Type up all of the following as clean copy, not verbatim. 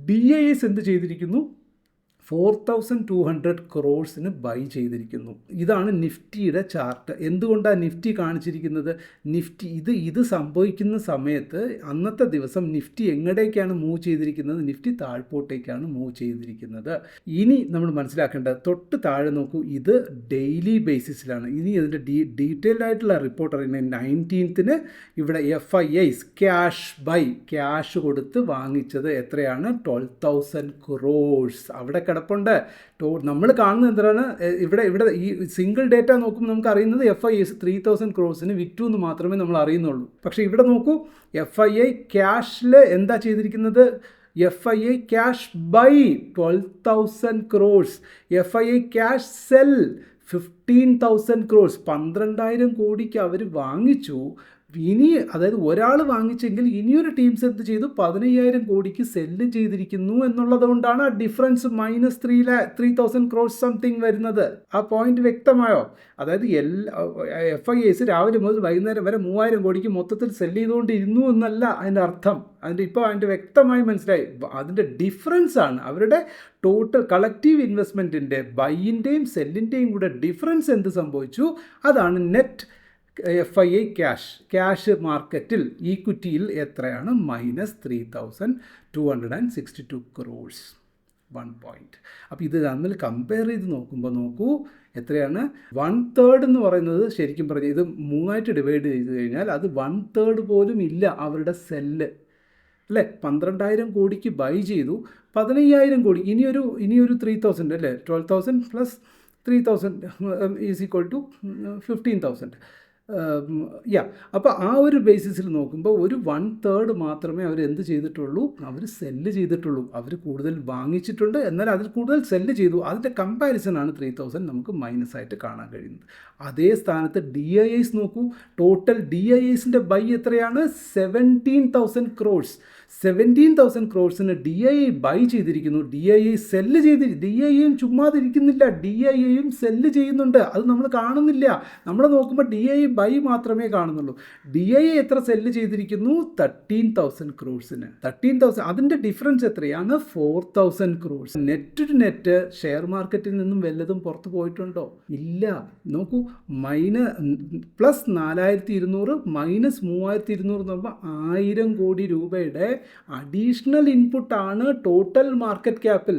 DIS എന്ത് ചെയ്തിരിക്കുന്നു? 4200 crores by ചെയ്തിരിക്കുന്നു. ഇതാണ് നിഫ്റ്റിയുടെ ചാർട്ട്. എന്തുകൊണ്ടാണ് നിഫ്റ്റി കാണിച്ചിരിക്കുന്നത്? നിഫ്റ്റി ഇത് സംഭവിക്കുന്ന സമയത്ത് അന്നത്തെ ദിവസം നിഫ്റ്റി എങ്ങടേക്കാണ് മൂവ് ചെയ്തിരിക്കുന്നത്? നിഫ്റ്റി താഴ്പോട്ടേക്കാണ് മൂവ് ചെയ്തിരിക്കുന്നത്. ഇനി നമ്മൾ മനസ്സിലാക്കേണ്ടത് തൊട്ട് താഴെ നോക്കൂ, ഇത് ഡെയിലി ബേസിസിലാണ്. ഇനി അതിൻ്റെ ഡീറ്റെയിൽഡ് ആയിട്ടുള്ള റിപ്പോർട്ട് അറിയുന്നത് 19th ഇവിടെ FIIs ക്യാഷ് കൊടുത്ത് വാങ്ങിച്ചത് എത്രയാണ്? 12,000 crores അവിടെ കിടപ്പുണ്ട്. നമ്മൾ കാണുന്നത് എന്താണ്? ഇവിടെ ഈ സിംഗിൾ ഡേറ്റ നോക്കുമ്പോൾ നമുക്ക് അറിയുന്നത് FIIs 3,000 crores വിറ്റു എന്ന് മാത്രമേ നമ്മൾ അറിയുന്നുള്ളൂ. പക്ഷേ ഇവിടെ നോക്കൂ, FII ക്യാഷിൽ എന്താ ചെയ്തിരിക്കുന്നത്? FII cash buy 12,000 crores, FII cash sell 15,000 crores, 12,000 കോടിക്ക് അവർ വാങ്ങിച്ചു. ഇനി അതായത് ഒരാൾ വാങ്ങിച്ചെങ്കിൽ ഇനിയൊരു ടീംസ് എന്ത് ചെയ്തു? 15,000 കോടിക്ക് സെല്ല് ചെയ്തിരിക്കുന്നു എന്നുള്ളത് കൊണ്ടാണ് ആ ഡിഫറൻസ് -3,000 crores സംതിങ് വരുന്നത്. ആ പോയിന്റ് വ്യക്തമായോ? അതായത് FIIs രാവിലെ മുതൽ വൈകുന്നേരം വരെ 3,000 കോടിക്ക് മൊത്തത്തിൽ സെല്ല് ചെയ്തുകൊണ്ടിരുന്നു എന്നല്ല അതിൻ്റെ അർത്ഥം. അതിൻ്റെ വ്യക്തമായി മനസ്സിലായി. അതിൻ്റെ ഡിഫറൻസ് ആണ് അവരുടെ ടോട്ടൽ കളക്റ്റീവ് ഇൻവെസ്റ്റ്മെൻറ്റിൻ്റെ ബൈയിൻ്റെയും സെല്ലിൻ്റെയും കൂടെ ഡിഫറൻസ് എന്ത് സംഭവിച്ചു? അതാണ് നെറ്റ് FII ക്യാഷ് മാർക്കറ്റിൽ ഈക്വിറ്റിയിൽ എത്രയാണ്? -3,262 crores. 1 പോയിൻറ്റ്. അപ്പോൾ ഇത് തമ്മിൽ കമ്പയർ ചെയ്ത് നോക്കുമ്പോൾ നോക്കൂ എത്രയാണ്? 1/3 എന്ന് പറയുന്നത് ശരിക്കും പറഞ്ഞാൽ ഇത് 3 ഡിവൈഡ് ചെയ്ത് കഴിഞ്ഞാൽ അത് 1/3 പോലും ഇല്ല അവരുടെ സെല്ല്, അല്ലേ? 12,000 കോടിക്ക് ബൈ ചെയ്തു, 15,000 കോടി, ഇനിയൊരു 3,000 അല്ലേ? 12,000 + 3,000 = 15,000. അപ്പോൾ ആ ഒരു ബേസിസിൽ നോക്കുമ്പോൾ ഒരു 1/3 മാത്രമേ അവർ എന്ത് ചെയ്തിട്ടുള്ളൂ? അവർ സെല്ല് ചെയ്തിട്ടുള്ളൂ. അവർ കൂടുതൽ വാങ്ങിച്ചിട്ടുണ്ട്, എന്നാൽ അതിൽ കൂടുതൽ സെല്ല് ചെയ്തു. അതിൻ്റെ കമ്പാരിസനാണ് 3,000 നമുക്ക് മൈനസായിട്ട് കാണാൻ കഴിയുന്നത്. അതേ സ്ഥാനത്ത് DIIs നോക്കൂ. ടോട്ടൽ DIIsൻ്റെ ബൈ എത്രയാണ്? 17,000 crores. 17,000 crores DII ബൈ ചെയ്തിരിക്കുന്നു. DII സെല്ല് DIIയും ചുമ്മാതിരിക്കുന്നില്ല, DIIയും സെല്ല് ചെയ്യുന്നുണ്ട്. അത് നമ്മൾ കാണുന്നില്ല. നമ്മൾ നോക്കുമ്പോൾ DII ബൈ മാത്രമേ കാണുന്നുള്ളൂ. DII എത്ര സെല്ല് ചെയ്തിരിക്കുന്നു? 13,000 crores. 13,000 അതിൻ്റെ ഡിഫറൻസ് എത്രയാണ്? 4,000 crores. Net to net share മാർക്കറ്റിൽ നിന്നും വല്ലതും പുറത്ത് പോയിട്ടുണ്ടോ? ഇല്ല. നോക്കൂ, +4,200 -3,200 എന്ന് പറയുമ്പോൾ 1,000 കോടി രൂപയുടെ അഡീഷണൽ ഇൻപുട്ടാണ് ടോട്ടൽ മാർക്കറ്റ് ക്യാപ്പിൽ.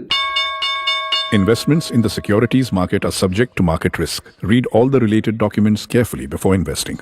Investments in the securities market are subject to market risk. Read all the related documents carefully before investing.